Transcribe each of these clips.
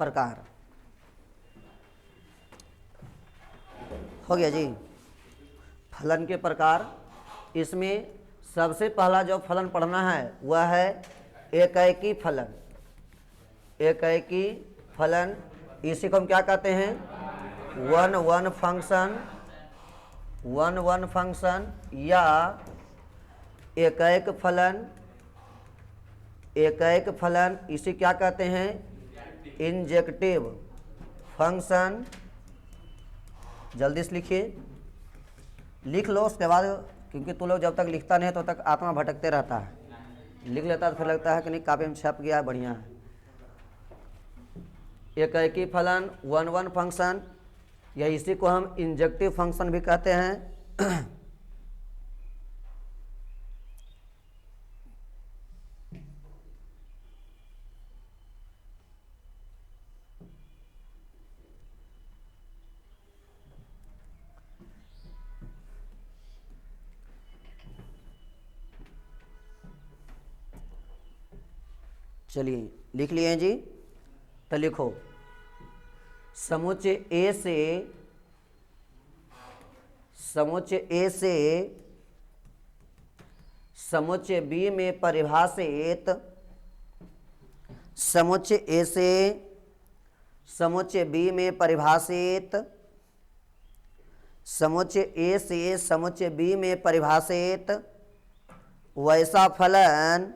प्रकार। हो गया जी। फलन के प्रकार, इसमें सबसे पहला जो फलन पढ़ना है वह है एकैकी फलन। एकैकी फलन, इसी को हम क्या कहते हैं, one one function, one one function या एकैक फलन। एकैक फलन इसे क्या कहते हैं, इंजेक्टिव फंक्शन। जल्दी से लिखिए, लिख लो उसके बाद, क्योंकि तू लोग जब तक लिखता नहीं है तब तक आत्मा भटकते रहता है। लिख लेता तो फिर लगता है कि नहीं कापी में छप गया है, बढ़िया है। एकैकी फलन, वन वन फंक्शन, या इसी को हम इंजेक्टिव फंक्शन भी कहते हैं। चलिए लिख लिए हैं जी, तो लिखो समुच्चय ए से, समुच्चय ए से समुच्चय बी में परिभाषित, समुच्चय ए से समुच्चय बी में परिभाषित, समुच्चय ए से समुच्चय बी में परिभाषित वैसा फलन,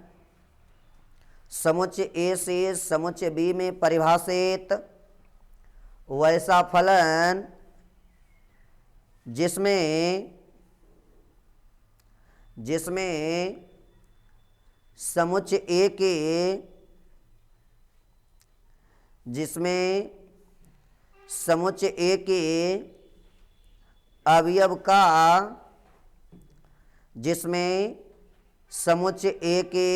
समुच्चय ए से समुच्चय बी में परिभाषित वैसा फलन जिसमें समुच्चय ए के, जिसमें समुच्चय ए के अवयव का, जिसमें समुच्चय ए के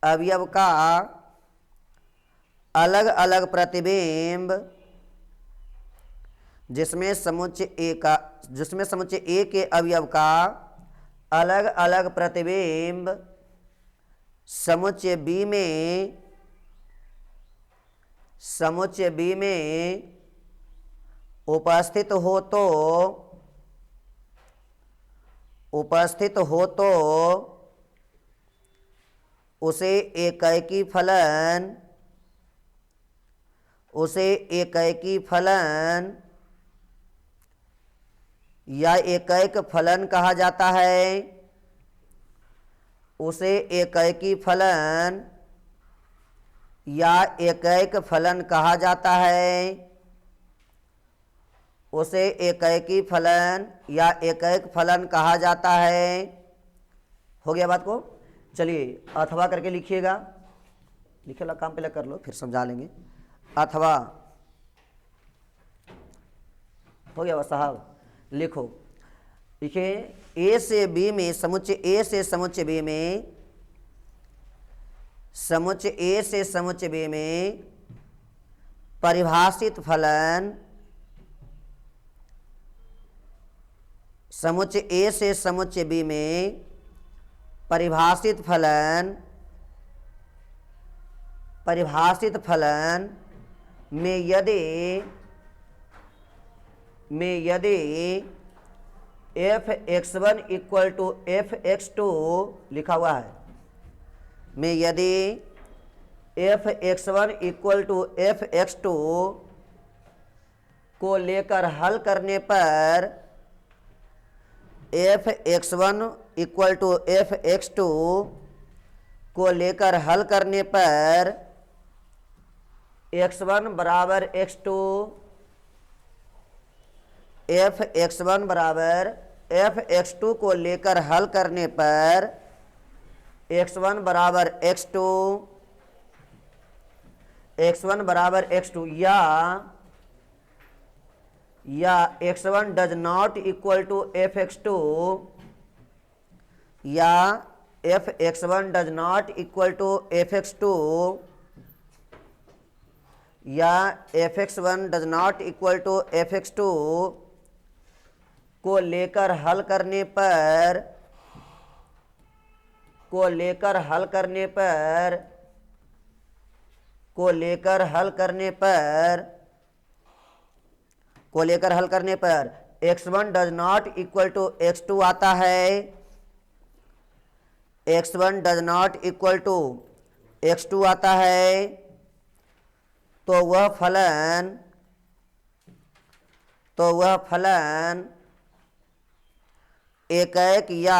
अवयव का अलग अलग प्रतिबिंब, जिसमें समुच्चय ए का, जिसमें समुच्चय ए के अवयव का अलग अलग प्रतिबिंब समुच्चय बी में, समुच्चय बी में उपस्थित हो तो, उपस्थित हो तो उसे एकैकी फलन, उसे एकैकी फलन या एकैक फलन कहा जाता है। उसे एकैकी फलन या एकैक फलन कहा जाता है। उसे एकैकी फलन या एकैक फलन कहा जाता है। हो गया बात को। चलिए अथवा करके लिखिएगा, लिखे ला काम पहले कर लो फिर समझा लेंगे। अथवा हो गया बस साहब, लिखो, लिखिए ए से बी में, समुच्चय ए से समुच्चय बी में, समुच्चय ए से समुच्चय बी में परिभाषित फलन, समुच्चय ए से समुच्चय बी में परिभाषित फलन, परिभाषित फलन में यदि f(x1) इक्वल टू f(x2) लिखा हुआ है, में यदि f(x1) इक्वल टू f(x2) को लेकर हल करने पर, f(x1) इक्वल टू f(x2) को लेकर हल करने पर x1 बराबर x2, f(x1) बराबर f(x2) को लेकर हल करने पर x1 बराबर x2, x1 बराबर x2 या x1 does not equal to f(x2) या f(x1) does not equal to f(x2) या f(x1) does not equal to f(x2) को लेकर हल करने पर, को लेकर हल करने पर को लेकर हल करने पर x1 does not equal to x2 आता है, x1 does not equal to x2 आता है, तो वह फलन एकैक या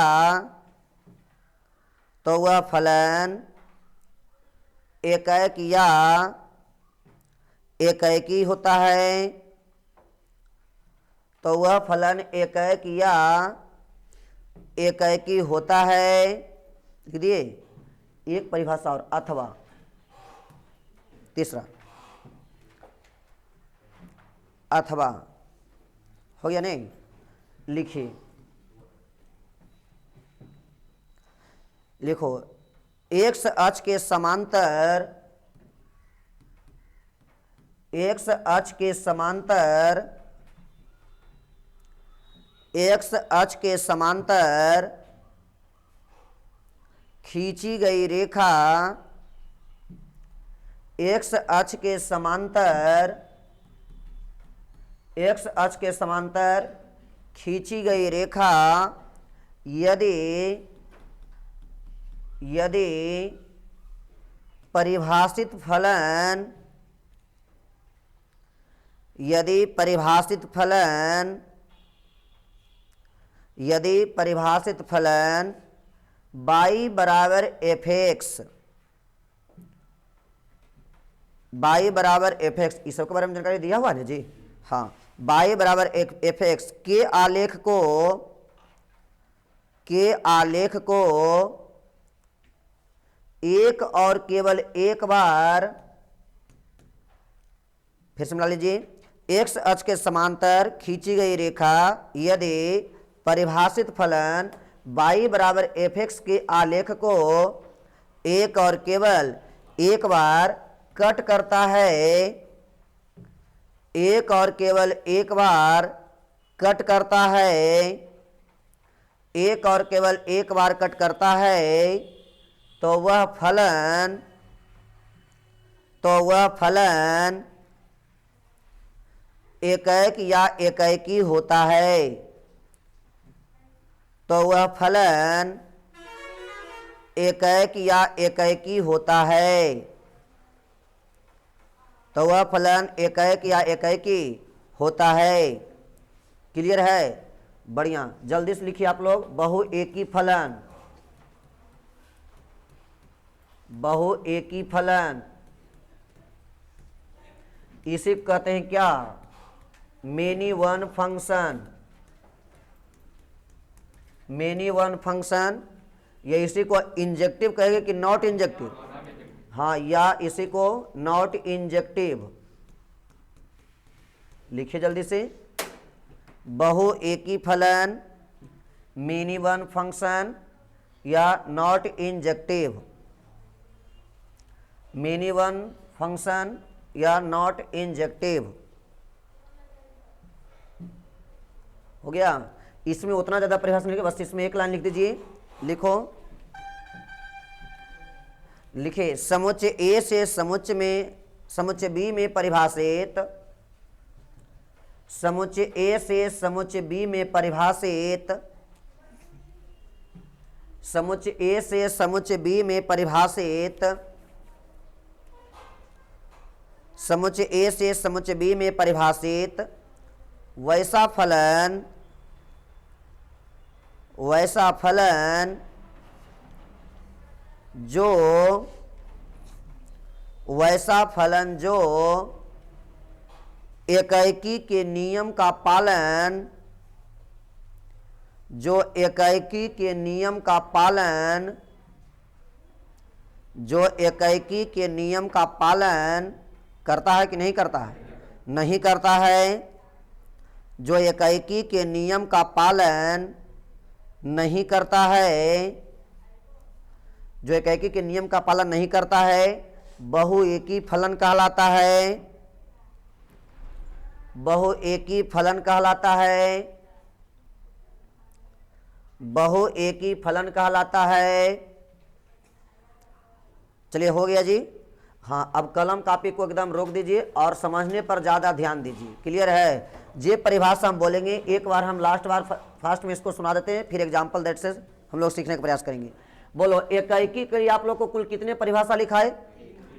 एकैकी होता है, तो वह फलन एकैक या एकैकी होता है। लिख दिए। एक परिभाषा और, अथवा तीसरा, अथवा हो गया नहीं। लिखिए, लिखो, एक्स अक्ष के समांतर, एक्स अक्ष के समांतर खींची गई रेखा, एक्स अक्ष के समांतर खींची गई रेखा यदि परिभाषित फलन y बराबर fx, इस सब के बारे में जानकारी दिया हुआ है जी। हाँ, y बराबर fx के आलेख को एक और केवल एक बार, फिर से मिला लीजिए, एक्स अक्ष के समांतर खींची गई रेखा यदि परिभाषित फलन y बराबर fx के आलेख को एक और केवल एक बार कट करता है, एक और केवल एक बार कट करता है, एक और केवल एक बार कट करता है, तो वह फलन एकैक या एकैकी होता है, तो वह फलन एकैक या एकैकी होता है, तो वह फलन एकैक या एकैकी होता है। क्लियर है? बढ़िया, जल्दी से लिखिए आप लोग। बहुएकी फलन, बहुएकी फलन इसे कहते हैं क्या? Many one function, many one function, या इसी को इंजेक्टिव कहेंगे कि नॉट इंजेक्टिव? हाँ, या इसी को नॉट इंजेक्टिव। लिखिए जल्दी से, बहुएकी फलन, मेनी वन फंक्शन या not injective, many one function या नॉट इंजेक्टिव। हो गया? इसमें उतना ज्यादा परिभाषा नहीं, बस इसमें एक लाइन लिख दीजिए। लिखो, लिखे, समुच्चय ए से समुच्चय बी में परिभाषित, समुच्चय ए से समुच्चय बी में परिभाषित, समुच्चय ए से समुच्चय बी में परिभाषित, समुच्चय ए से समुच्चय बी में परिभाषित वैसा फलन जो एकैकी के नियम का पालन, जो एकैकी के नियम का पालन करता है कि नहीं करता है? नहीं करता है। जो एकैकी के नियम का पालन नहीं करता है, जो एकैकी के नियम का पालन नहीं करता है, बहुएकी फलन कहलाता है, बहुएकी फलन कहलाता है, बहुएकी फलन कहलाता है। चलिए, हो गया जी। हाँ, अब कलम कापी को एकदम रोक दीजिए और समझने पर ज़्यादा ध्यान दीजिए। क्लियर है? ये परिभाषा हम बोलेंगे, एक बार हम फास्ट में इसको सुना देते हैं, फिर एग्जाम्पल दैट से हम लोग सीखने का प्रयास करेंगे। बोलो, एकाएकी के लिए आप लोग को कुल कितने परिभाषा लिखा है?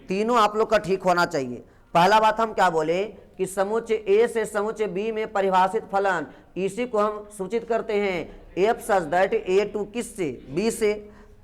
तीनों आप लोग का ठीक होना चाहिए। पहला बात हम क्या बोले कि समुच्चय ए से समुच्चय बी में परिभाषित फलन, इसी को हम सूचित करते हैं F such that A to किससे? बी से।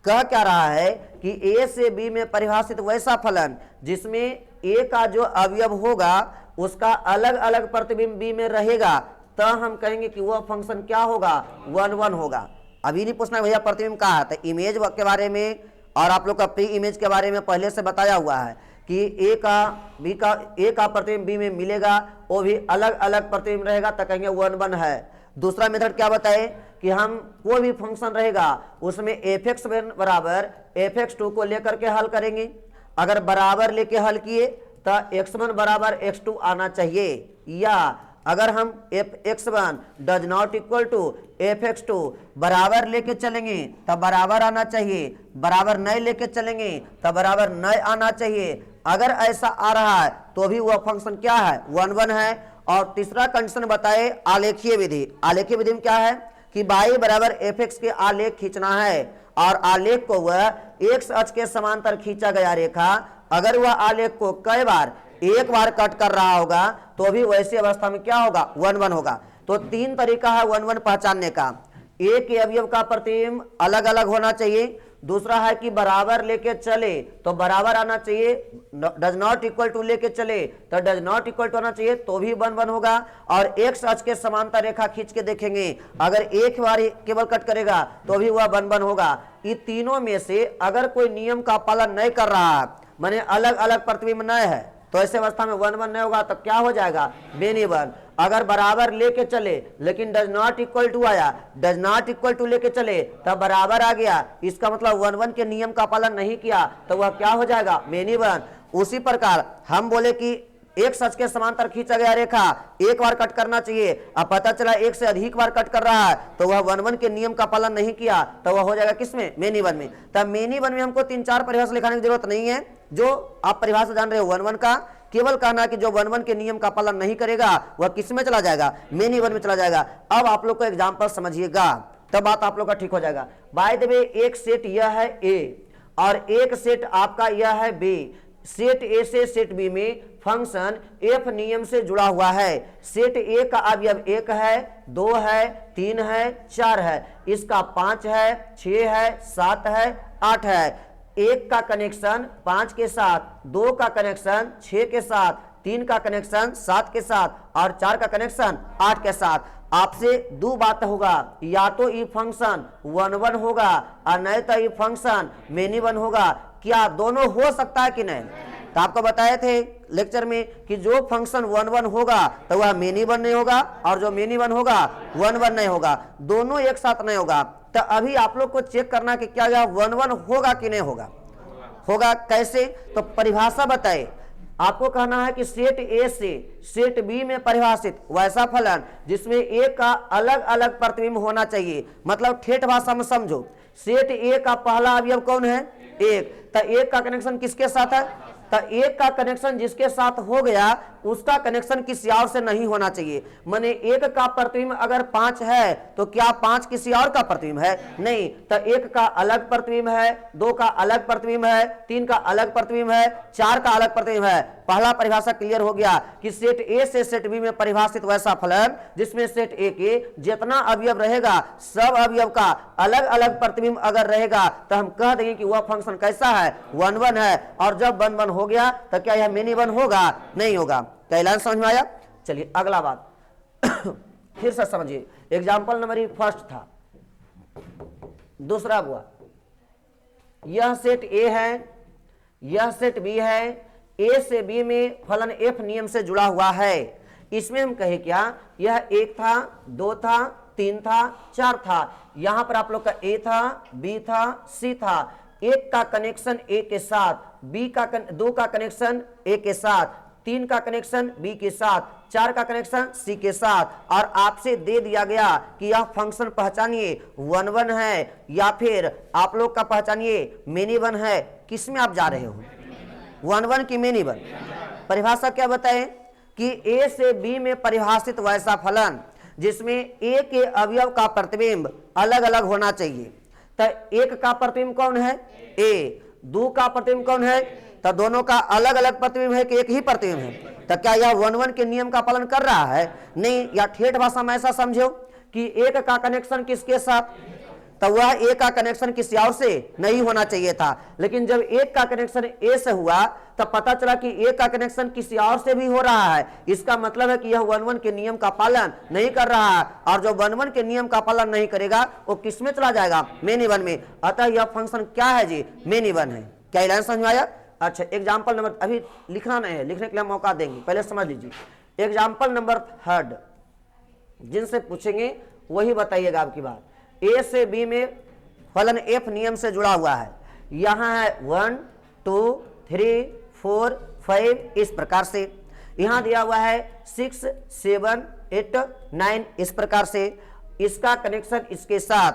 कह क्या रहा है कि ए से बी में परिभाषित वैसा फलन जिसमें ए का जो अवयव होगा उसका अलग अलग प्रतिबिंब बी में रहेगा, तो हम कहेंगे कि वह फंक्शन क्या होगा? 1 1 होगा। अभी नहीं पूछना भैया प्रतिबिंब कहाँ है, तो इमेज के बारे में और आप लोग का प्री इमेज के बारे में पहले से बताया हुआ है कि ए का प्रतिबिंब बी में मिलेगा, वो भी अलग अलग प्रतिबिंब रहेगा, तो कहेंगे 1 1 है। दूसरा मेथड क्या बताए कि हम कोई भी फंक्शन रहेगा उसमें एफ बराबर fx2 को लेकर के हल करेंगे। अगर बराबर लेके हल किए तो x1 बराबर x2 आना चाहिए, या अगर हम fx1 does not equal to fx2 बराबर लेके चलेंगे तब बराबर आना चाहिए, बराबर नहीं लेके चलेंगे तब बराबर नहीं आना चाहिए। अगर ऐसा आ रहा है तो भी वह फंक्शन क्या है? 1 1 है। और तीसरा कंडीशन बताए आलेखीय विधि। आलेखीय विधि में क्या है कि y बराबर fx के आलेख खींचना है, और आलेख को वह x अक्ष के समांतर खींचा गया रेखा, अगर वह आलेख को कई बार एक बार कट कर रहा होगा तो भी वैसी अवस्था में क्या होगा? 1 1 होगा। तो 3 तरीका है 1 1 पहचानने का। एक के अवयव का प्रतिबिंब अलग अलग होना चाहिए, दूसरा है कि बराबर लेके चले तो बराबर आना चाहिए, डज नॉट इक्वल टू लेके चले तो डज नॉट इक्वल टू आना चाहिए, तो भी 1 1 होगा। और एक्स अक्ष के समांतर रेखा खींच के देखेंगे, अगर एक बार केवल कट करेगा तो भी वह 1 1 होगा। ये तीनों में से अगर कोई नियम का पालन नहीं कर रहा, माने अलग अलग प्रतिबिंब नहीं है, तो ऐसे अवस्था में 1 1 नहीं होगा, तो क्या हो जाएगा? मेनी 1। अगर बराबर लेके चले लेकिन डज नॉट इक्वल टू आया, डज नॉट इक्वल टू लेके चले तब बराबर आ गया, इसका मतलब 1 1 के नियम का पालन नहीं किया, तो वह क्या हो जाएगा? मेनी 1। उसी प्रकार हम बोले कि एक सच के समांतर खींचा गया रेखा एक बार कट करना चाहिए, अब पता चला एक से अधिक बार कट कर रहा है, तो वह 1 1 के नियम का पालन नहीं किया, तो वह हो जाएगा किसमें? मेनी 1 में। तब मेनी 1 में हमको 3-4 परिभाषा लिखाने की जरूरत नहीं है, जो आप परिभाषा जान रहे हो 1 1 का, केवल कहना कि जो 1 1 के नियम का पालन नहीं करेगा वह किस में चला जाएगा? मेनी 1 में चला जाएगा। अब आप लोग को एग्जाम्पल समझिएगा, तब बात आप लोग का ठीक हो जाएगा। बाय द वे, एक सेट यह है ए और एक सेट आपका यह है बी। सेट ए से सेट बी में फंक्शन एफ नियम से जुड़ा हुआ है। सेट ए का अवयव 1 है, 2 है, 3 है, 4 है, इसका 5 है, 6 है, 7 है, 8 है। 1 का कनेक्शन 5 के साथ, 2 का कनेक्शन 6 के साथ, 3 का कनेक्शन 7 के साथ और 4 का कनेक्शन 8 के साथ। आपसे 2 बात होगा, या तो ये फंक्शन 1 1 होगा और नहीं तो ये फंक्शन मेनी 1 होगा। क्या दोनों हो सकता है कि नहीं? तो आपको बताए थे लेक्चर में कि जो फंक्शन 1 1 होगा तो वह मेनी 1 नहीं होगा, और जो मेनी 1 होगा 1 1 नहीं होगा, दोनों एक साथ नहीं होगा। तो अभी आप लोग को चेक करना कि क्या यह 1 1 होगा कि नहीं होगा? होगा। कैसे? तो परिभाषा बताए। आपको कहना है कि सेट ए से सेट बी में परिभाषित वैसा फलन जिसमें ए का अलग अलग प्रतिबिंब होना चाहिए। मतलब ठेठ भाषा में समझो, सेट ए का पहला अवयव कौन है? 1। तो 1 का कनेक्शन किसके साथ है? तो 1 का कनेक्शन जिसके साथ हो गया उसका कनेक्शन किसी और से नहीं होना चाहिए। माने 1 का प्रतिबिंब अगर 5 है तो क्या 5 किसी और का प्रतिबिंब है? नहीं। तो 1 का अलग प्रतिबिंब है, 2 का अलग प्रतिबिंब है, 3 का अलग प्रतिबिंब है, 4 का अलग प्रतिबिंब है। पहला परिभाषा क्लियर हो गया कि सेट ए से सेट बी में परिभाषित वैसा फलन जिसमें सेट ए के जितना अवयव रहेगा सब अवयव का अलग अलग प्रतिबिंब अगर रहेगा तो हम कह देंगे कि वह फंक्शन कैसा है? 1 1 है। और जब 1 1 हो गया तो क्या यह मेनी 1 होगा? नहीं होगा। क्या लाइन समझ में आया? चलिए अगला बात फिर से समझिए। एग्जाम्पल नंबर 1 था, दूसरा हुआ यह सेट ए है, यह सेट बी है, ए से बी में फलन एफ नियम से जुड़ा हुआ है। इसमें हम कहे क्या, यह 1 था, 2 था, 3 था, 4 था, यहां पर आप लोग का ए था, बी था, सी था। 1 का कनेक्शन ए के साथ, 2 का कनेक्शन ए के साथ, 3 का कनेक्शन बी के साथ, 4 का कनेक्शन सी के साथ। और आपसे दे दिया गया कि यह फंक्शन पहचानिए 1 1 है या फिर आप लोग का पहचानिए मेनी 1 है। किस में आप जा रहे हो? वन वन की मेनी वन। परिभाषा क्या बताएं कि ए से बी में परिभाषित वैसा फलन जिसमें ए के अवयव का प्रतिबिंब अलग अलग होना चाहिए। तो एक का प्रतिबिंब कौन है? ए। दो का प्रतिबिंब कौन है? तो दोनों का अलग अलग प्रतिबिंब है कि एक ही प्रतिबिंब है? तो क्या यह वन वन के नियम का पालन कर रहा है? नहीं। या ठेठ भाषा में ऐसा समझो कि एक का कनेक्शन किसके साथ, तो वह ए का कनेक्शन किसी और से नहीं होना चाहिए था, लेकिन जब एक का कनेक्शन ए से हुआ तब पता चला कि ए का कनेक्शन किसी और से भी हो रहा है। इसका मतलब है कि यह वन वन के नियम का पालन नहीं कर रहा है, और जो वन वन के नियम का पालन नहीं करेगा वो किस में चला जाएगा? मेनी वन में। अतः यह फंक्शन क्या है जी? मेनी वन है। क्या लाइन समझ में आया? अच्छा, एग्जाम्पल नंबर, अभी लिखना नहीं है, लिखने के लिए मौका देंगे, पहले समझ लीजिए। एग्जाम्पल नंबर 3 जिनसे पूछेंगे वही बताइएगा आपकी बात। ए से बी में फलन एफ नियम से जुड़ा हुआ है। यहाँ है 1 2 3 4 5 इस प्रकार से। यहाँ दिया हुआ है 6 7 8 9 इस प्रकार से। इसका कनेक्शन इसके साथ,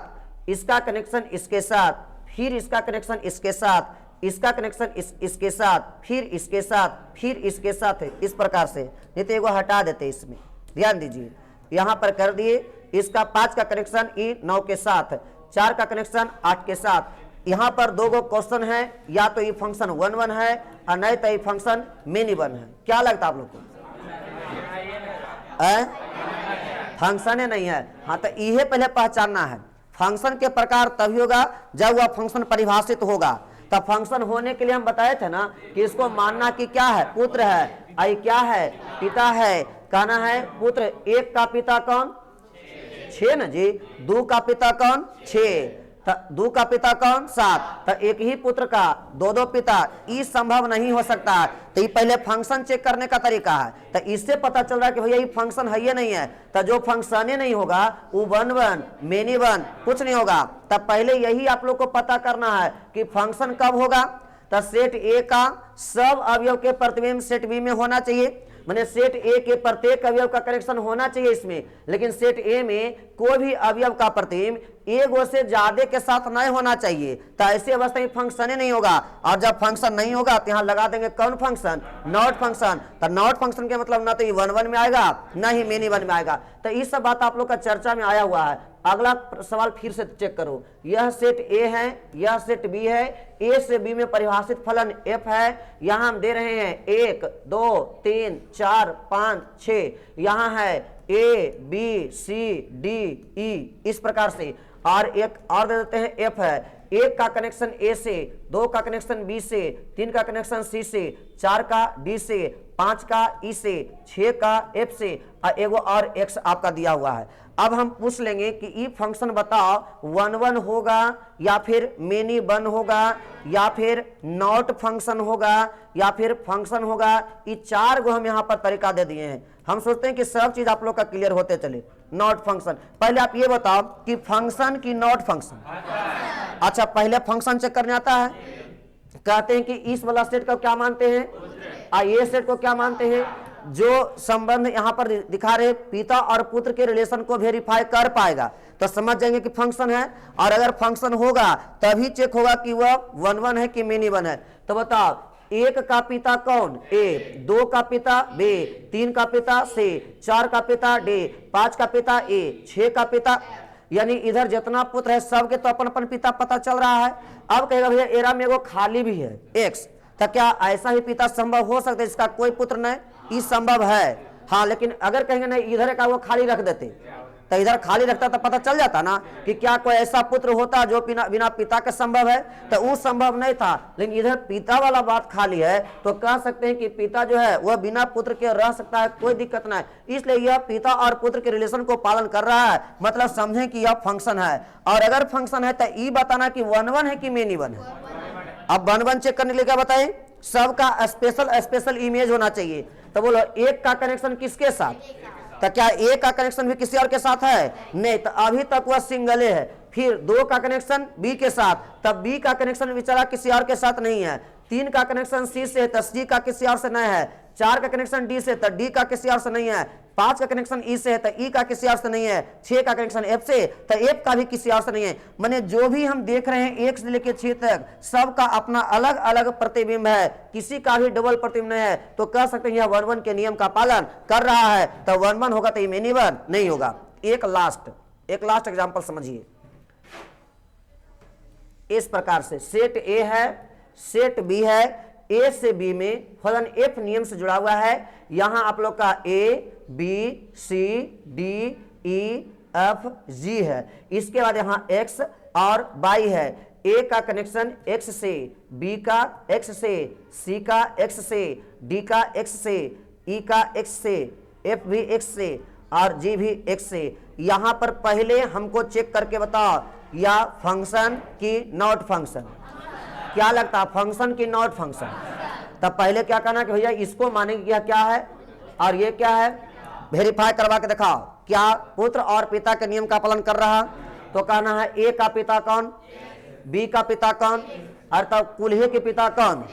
इसका कनेक्शन इसके साथ, फिर इसका कनेक्शन इसके साथ, इसका कनेक्शन इसके साथ, फिर इसके साथ, फिर इसके साथ है इस प्रकार से। नहीं तो एगो हटा देते इसमें, ध्यान दीजिए। यहाँ पर कर दिए। इसका 5 का कनेक्शन ई 9 के साथ, 4 का कनेक्शन 8 के साथ। यहाँ पर दो गो क्वेश्चन है, या तो ये फंक्शन वन वन है और नहीं तो ये फंक्शन मेनी वन है। क्या लगता है आप लोग को? फंक्शन है नहीं है? हाँ, तो ये पहले पहचानना है। फंक्शन के प्रकार तभी होगा जब वह फंक्शन परिभाषित होगा। तब फंक्शन होने के लिए हम बताए थे ना कि इसको मानना कि क्या है? पुत्र है। आई क्या है? पिता है। कहना है पुत्र। एक का पिता कौन? 6 ना जी। 2 का पिता कौन? 6। 2 का पिता कौन? 7। तो एक ही पुत्र का दो पिता, ये संभव नहीं हो सकता है। तो ये पहले फंक्शन चेक करने का तरीका है। तो इससे पता चल रहा है कि भैया ये फंक्शन है या नहीं है। तो जो फंक्शन ही नहीं होगा वो वन वन मेनी वन कुछ नहीं होगा। तब पहले यही आप लोग को पता करना है कि फंक्शन कब होगा। तो सेट ए का सब अवयव के प्रतिबिंब सेट बी में होना चाहिए। मैंने सेट ए के प्रत्येक अवयव का कनेक्शन होना चाहिए इसमें, लेकिन सेट ए में कोई भी अवयव का प्रतिबिंब एक गो से ज्यादा के साथ नहीं होना चाहिए। तो ऐसी अवस्था में फंक्शन ही नहीं होगा। और जब फंक्शन नहीं होगा तो यहाँ लगा देंगे कौन फंक्शन? Not function. तो नॉट फंक्शन के मतलब ना तो ये वन वन में आएगा ना ही मेनी वन में आएगा। तो ये सब बात आप लोग का चर्चा में आया हुआ है। अगला सवाल फिर से चेक करो। यह सेट ए है, यह सेट बी है। ए से बी में परिभाषित फलन एफ है। यहाँ हम दे रहे हैं 1 2 3 4 5 6। यहाँ है ए बी सी डी ई इस प्रकार से। और एक और दे देते हैं एफ है। 1 का कनेक्शन ए से, 2 का कनेक्शन बी से, 3 का कनेक्शन सी से, 4 का डी से, 5 का ई से, 6 का एफ से, और एगो और एक्स आपका दिया हुआ है। अब हम पूछ लेंगे कि ये फंक्शन बताओ वन वन होगा या फिर मेनी वन होगा या फिर नॉट फंक्शन होगा या फिर फंक्शन होगा। ये 4 गो हम यहाँ पर तरीका दे दिए हैं। हम सोचते हैं कि सब चीज आप लोग का क्लियर होते चले। नॉट फंक्शन, पहले आप ये बताओ कि फंक्शन की नॉट फंक्शन। अच्छा, पहले फंक्शन चेक करने आता है। कहते हैं कि इस वाला सेट को क्या मानते हैं और ये सेट को क्या मानते हैं। जो संबंध यहाँ पर दिखा रहे पिता और पुत्र के रिलेशन को वेरीफाई कर पाएगा तो समझ जाएंगे कि फंक्शन है। और अगर फंक्शन होगा तभी चेक होगा कि वह वन वन है कि मेनी वन है। तो बताओ, 1 का पिता कौन? ए। 2 का पिता बे, 3 का पिता से, 4 का पिता डे, 5 का पिता ए, 6 का पिता, यानी इधर जितना पुत्र है सबके तो अपन अपन पिता पता चल रहा है। अब कहेगा भैया एरा में एगो खाली भी है एक्स। तो क्या ऐसा ही पिता संभव हो सकता है इसका कोई पुत्र नहीं? ये संभव है। हाँ, लेकिन अगर कहेंगे नहीं इधर का वो खाली रख देते तो इधर खाली रखता तो पता चल जाता ना कि क्या कोई ऐसा पुत्र होता जो बिना पिता के संभव है। तो वो संभव नहीं था, लेकिन इधर पिता वाला बात खाली है तो कह सकते हैं कि पिता जो है वह बिना पुत्र के रह सकता है, कोई दिक्कत नहीं। इसलिए यह पिता और पुत्र के रिलेशन को पालन कर रहा है, मतलब समझें कि यह फंक्शन है। और अगर फंक्शन है तो ये बताना कि वन वन है कि मेनी वन है। अब वन वन चेक करने के लिए क्या बताएं? सबका स्पेशल इमेज होना चाहिए। तो बोलो 1 का कनेक्शन किसके साथ? तो क्या 1 का कनेक्शन भी किसी और के साथ है? नहीं, तो अभी तक वह सिंगले है। फिर 2 का कनेक्शन बी के साथ, तब बी का कनेक्शन बेचारा किसी और के साथ नहीं है। 3 का कनेक्शन सी से है तो सी का किसी और से नहीं है। 4 का कनेक्शन डी से तो डी का किसी और से नहीं है, 5 का कनेक्शन ई से है तो ई का किसी और से नहीं है, 6 का कनेक्शन एफ से तो एफ का भी किसी और से नहीं है। माने जो भी हम देख रहे हैं 1 से लेकर 6 तक सबका अपना अलग अलग प्रतिबिंब है, किसी का भी डबल प्रतिबिंब नहीं है, तो कह सकते हैं यह 1 1 के नियम का पालन कर रहा है। तो 1 1 होगा तो ये मेनी वन नहीं होगा। एक लास्ट एग्जांपल समझिए। इस प्रकार से सेट ए है, सेट बी है, ए से बी में फलन एफ नियम से जुड़ा हुआ है। यहां आप लोग का A B C D E F G है, इसके बाद यहां एक्स और वाई है। ए का कनेक्शन एक्स से, बी का एक्स से, सी का एक्स से, डी का एक्स से, ई का एक्स से, एफ भी एक्स से और जी भी एक्स से। यहां पर पहले हमको चेक करके बताओ या फंक्शन की नॉट फंक्शन, क्या लगता है फंक्शन की नॉट फंक्शन? तब पहले क्या कहना कि भैया इसको मानेंगे कि यह क्या है और ये क्या है, वेरीफाई करवा के दिखाओ क्या पुत्र और पिता के नियम का पालन कर रहा। तो कहना है ए का पिता कौन, बी का पिता कौन और तब कुल्हे के पिता कौन,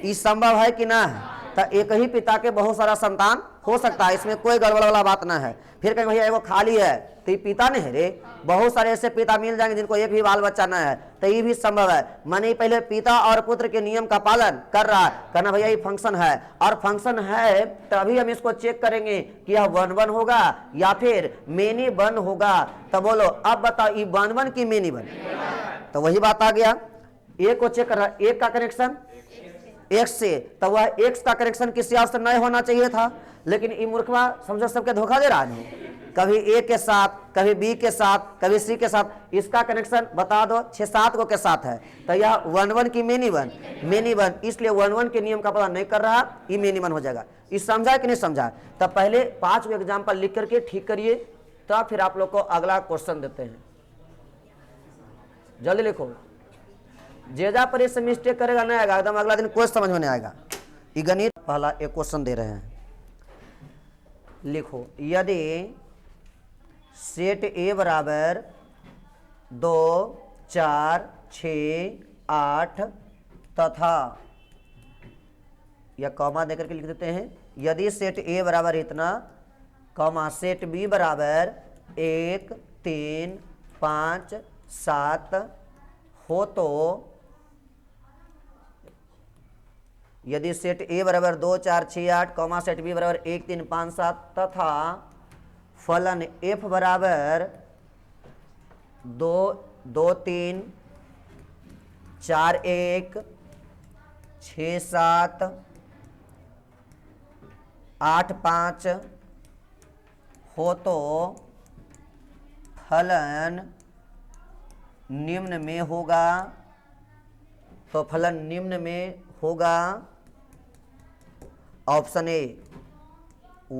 ये संभव है कि ना है? तो एक ही पिता के बहुत सारा संतान हो सकता है, इसमें कोई गड़बड़ वाला बात ना है। फिर कहेंगे भैया एगो खाली है तो ये पिता नहीं है रे, बहुत सारे ऐसे पिता मिल जाएंगे जिनको एक भी बाल बच्चा ना है, तो ये भी संभव है। माने पहले पिता और पुत्र के नियम का पालन कर रहा है, कहना भैया ये फंक्शन है और फंक्शन है तभी हम इसको चेक करेंगे कि यह 1 1 होगा या फिर मेनी वन होगा। तो बोलो अब बताओ ये 1 1 की मेनी वन? तो वही बात आ गया, ए को चेक कर रहा है, एक का कनेक्शन एक्स से, तो वह एक्स का कनेक्शन किसी और से नहीं होना चाहिए था, लेकिन ये मूर्खवा समझो सबके धोखा दे रहा है। कभी ए के साथ, कभी बी के साथ, कभी सी के साथ, इसका कनेक्शन बता दो 6-7 को के साथ है, तो यह 1 1 की मेनी वन, इसलिए 1 1 के नियम का पता नहीं कर रहा, ये मेनी वन हो जाएगा। इस समझा कि नहीं समझा? तब पहले 5 एग्जाम्पल लिख करके ठीक करिए, तो फिर आप लोग को अगला क्वेश्चन देते हैं। जल्दी लिखो, जेजा पर इससे मिस्टेक करेगा नहीं आएगा, एकदम अगला दिन कोई समझ में नहीं आएगा। ये गणित पहला एक क्वेश्चन दे रहे हैं, लिखो यदि सेट ए बराबर 2 4 6 8 तथा, या कॉमा देकर के लिख देते हैं, यदि सेट ए बराबर इतना, कॉमा सेट बी बराबर 1 3 5 7 हो, तो यदि सेट ए बराबर 2 4 6 8 कॉमा सेट बी बराबर 1 3 5 7 तथा फलन एफ बराबर 2 2 3 4 1 6 7 8 5 हो, तो फलन निम्न में होगा। तो फलन निम्न में होगा option A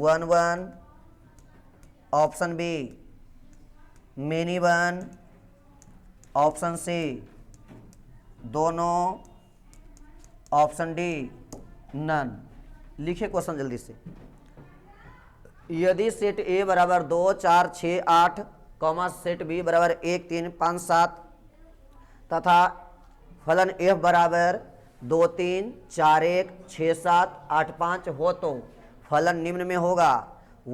1 1, option B many one, option C दोनों, ऑप्शन डी नन। लिखिए क्वेश्चन जल्दी से। यदि सेट ए बराबर 2 4 6 8 कॉमा सेट बी बराबर 1 3 5 7 तथा फलन एफ बराबर 2 3 4 1 6 7 8 5 हो, तो फलन निम्न में होगा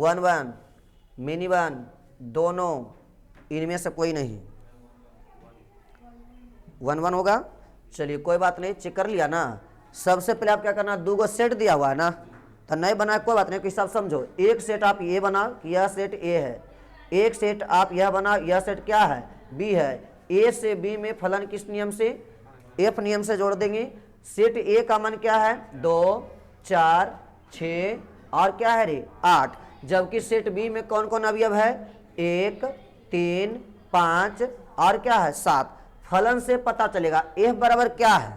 1 1 मिनी वन, दोनों, इनमें से कोई नहीं। 1 1 होगा। चलिए कोई बात नहीं, चेक कर लिया ना। सबसे पहले आप क्या करना, 2 गो सेट दिया हुआ है ना, तो नहीं बना कोई बात नहीं, कि सब समझो। एक सेट आप ये बना कि यह सेट ए है, एक सेट आप यह बना, यह सेट क्या है, बी है। ए से बी में फलन किस नियम से, एफ नियम से जोड़ देंगे। सेट ए का मान क्या है, 2 4 6 और क्या है रे 8, जबकि सेट बी में कौन कौन अवयव है, 1 3 5 और क्या है 7। फलन से पता चलेगा एफ बराबर क्या है,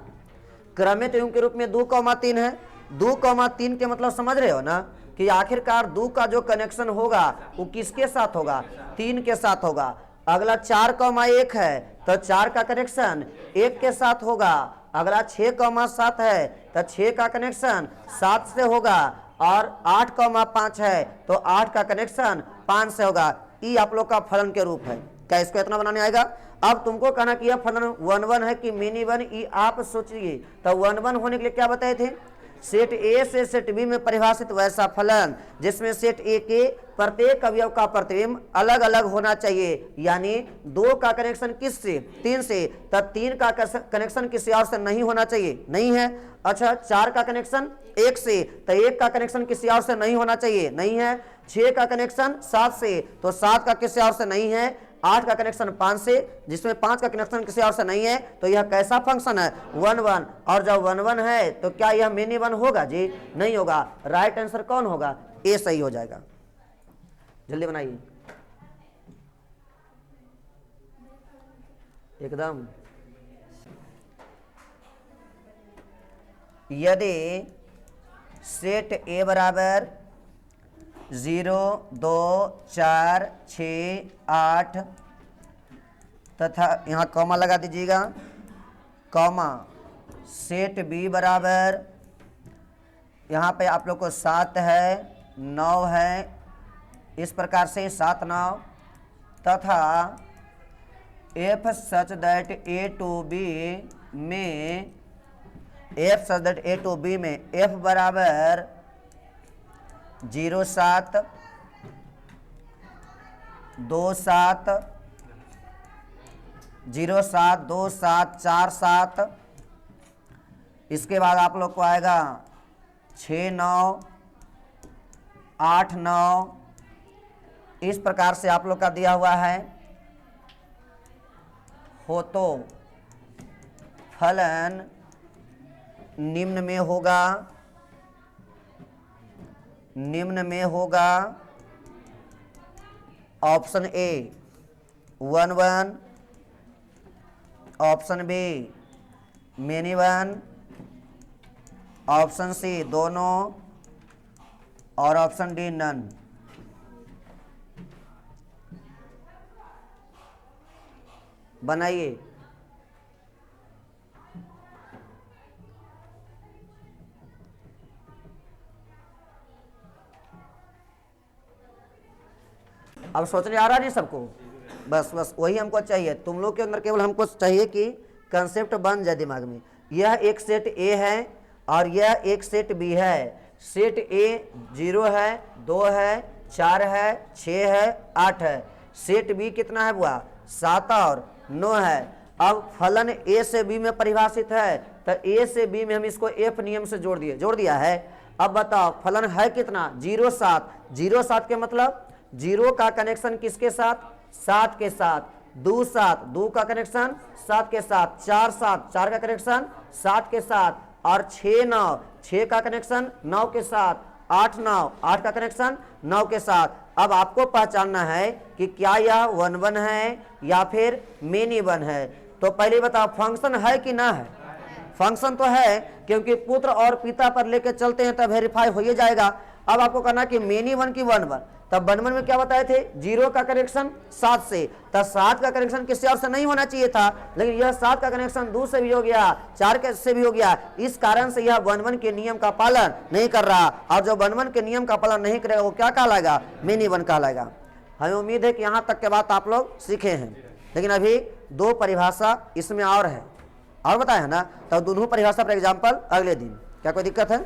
क्रमित योग के रूप में 2,3 है। 2,3 के मतलब समझ रहे हो ना, कि आखिरकार 2 का जो कनेक्शन होगा वो किसके साथ होगा, 3 के साथ होगा। अगला 4,1 है तो 4 का कनेक्शन 1 के साथ होगा। अगला 6,7 है तो 6 का कनेक्शन 7 से होगा। और 8,5 है तो 8 का कनेक्शन 5 से होगा। ये आप लोग का फलन के रूप है। क्या इसको इतना बनाने आएगा? अब तुमको कहना कि यह फलन 1 1 है कि मिनी वन, ये आप सोचिए। तो 1 1 होने के लिए क्या बताए थे, सेट ए से सेट बी में परिभाषित वैसा फलन जिसमें सेट ए के प्रत्येक अवयव का प्रतिबिंब अलग अलग होना चाहिए, यानी 2 का कनेक्शन किससे, 3 से, तब 3 का कनेक्शन किसी और से नहीं होना चाहिए, नहीं है। अच्छा 4 का कनेक्शन 1 से, तो 1 का कनेक्शन किसी और से नहीं होना चाहिए, नहीं है। 6 का कनेक्शन 7 से, तो 7 का किसी और से नहीं है। 8 का कनेक्शन 5 से, जिसमें 5 का कनेक्शन किसी और से नहीं है, तो यह कैसा फंक्शन है, 1 1। और जब 1 1 है तो क्या यह मेनी 1 होगा जी, नहीं होगा। राइट आंसर कौन होगा, ए सही हो जाएगा। जल्दी बनाइए एकदम। यदि सेट ए बराबर 0 2 4 6 8 तथा यहाँ कॉमा लगा दीजिएगा, कॉमा सेट बी बराबर यहाँ पे आप लोग को 7 है 9 है, इस प्रकार से 7 9 तथा F such that A to B में F such that A to B में एफ बराबर 0 7 2 7 0 7 2 7 4 7, इसके बाद आप लोग को आएगा 6 9 8 9, इस प्रकार से आप लोग का दिया हुआ है। हो तो फलन निम्न में होगा, निम्न में होगा option A 1 1, option B many 1, option C दोनों और ऑप्शन डी नन। बनाइए अब सोचने आ रहा नहीं सबको, बस बस वही हमको चाहिए। तुम लोग के अंदर केवल हमको चाहिए कि कंसेप्ट बन जाए दिमाग में। यह एक सेट ए है और यह एक सेट बी है। सेट ए 0 है 2 है 4 है 6 है 8 है। सेट बी कितना है बुआ, 7 और 9 है। अब फलन ए से बी में परिभाषित है, तो ए से बी में हम इसको एफ नियम से जोड़ दिया है। अब बताओ फलन है कितना, 0 7। 0 7 के मतलब 0 का कनेक्शन किसके साथ, 7 के साथ। 2 7 2 का कनेक्शन 7 के साथ। 4 7 4 का कनेक्शन 7 के साथ। और 6 9 6 का कनेक्शन 9 के साथ। 8 9 8 का कनेक्शन 9 के साथ। अब आपको पहचानना है कि क्या यह 1 1 है या फिर मेनी 1 है। तो पहले बताओ फंक्शन है कि ना है, फंक्शन तो है, क्योंकि पुत्र और पिता पर लेके चलते हैं तब वेरीफाई हो ही जाएगा। अब आपको कहना कि मेनी 1 की 1 1, तब 1 1 में क्या बताए थे, 0 का कनेक्शन 7 से, तब 7 का कनेक्शन किसी और से नहीं होना चाहिए था, लेकिन यह 7 का कनेक्शन 2 से भी हो गया, 4 से भी हो गया। इस कारण से यह 1 1 के नियम का पालन नहीं कर रहा, और जो 1 1 के नियम का पालन नहीं करेगा वो क्या कहलाएगा, मेनी 1 कहलाएगा। हमें उम्मीद है कि यहाँ तक के बात आप लोग सीखे हैं, लेकिन अभी 2 परिभाषा इसमें और है, और बताए है ना, तो दोनों परिभाषा पर एग्जाम्पल अगले दिन। क्या कोई दिक्कत है?